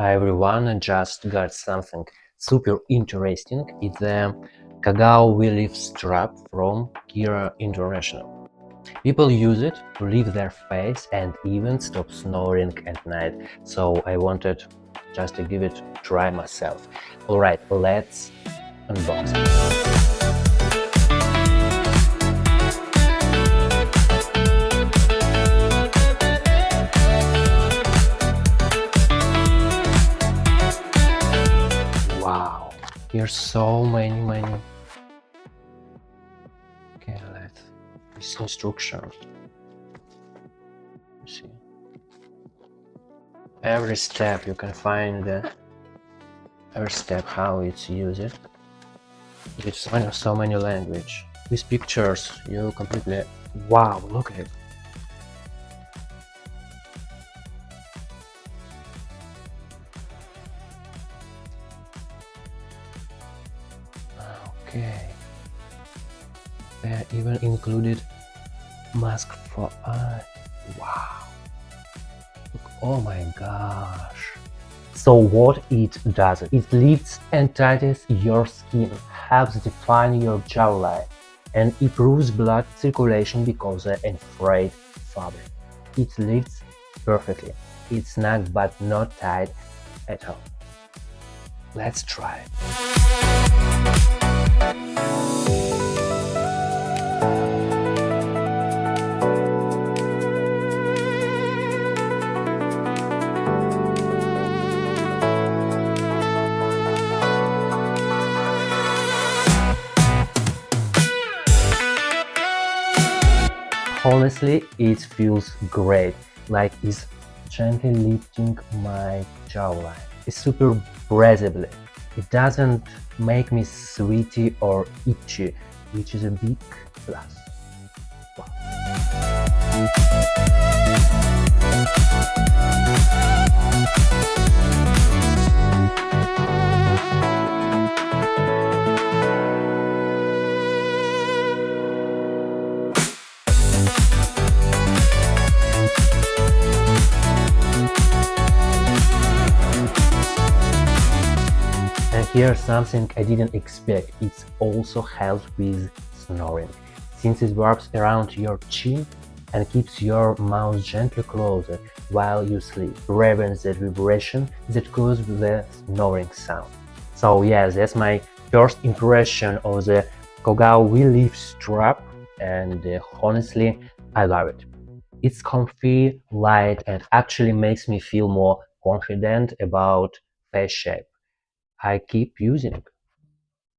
Hi everyone, I just got something super interesting. It's a KOGAO Vlift Strap from KOGAO International. People use it to lift their face and even stop snoring at night, so I wanted just to give it a try myself. Alright, let's unbox it. Wow, here's so many. Okay, let's this instruction. See, every step you can find every step how it's used. It's so many language. With pictures, you completely wow. Look at it. Okay. They even included mask for eye. Wow. Look, oh my gosh. So what it does, it lifts and tightens your skin, helps define your jawline, and improves blood circulation because of infrared fabric. It lifts perfectly. It's snug but not tight at all. Let's try it. Honestly, it feels great, like it's gently lifting my jawline. It's super breathable. It doesn't make me sweaty or itchy, which is a big plus. Wow. And here's something I didn't expect. It also helps with snoring, since it wraps around your chin and keeps your mouth gently closed while you sleep, prevents the vibration that causes the snoring sound. So yes, that's my first impression of the KOGAO Vlift Strap, and honestly, I love it. It's comfy, light, and actually makes me feel more confident about face shape. I keep using it.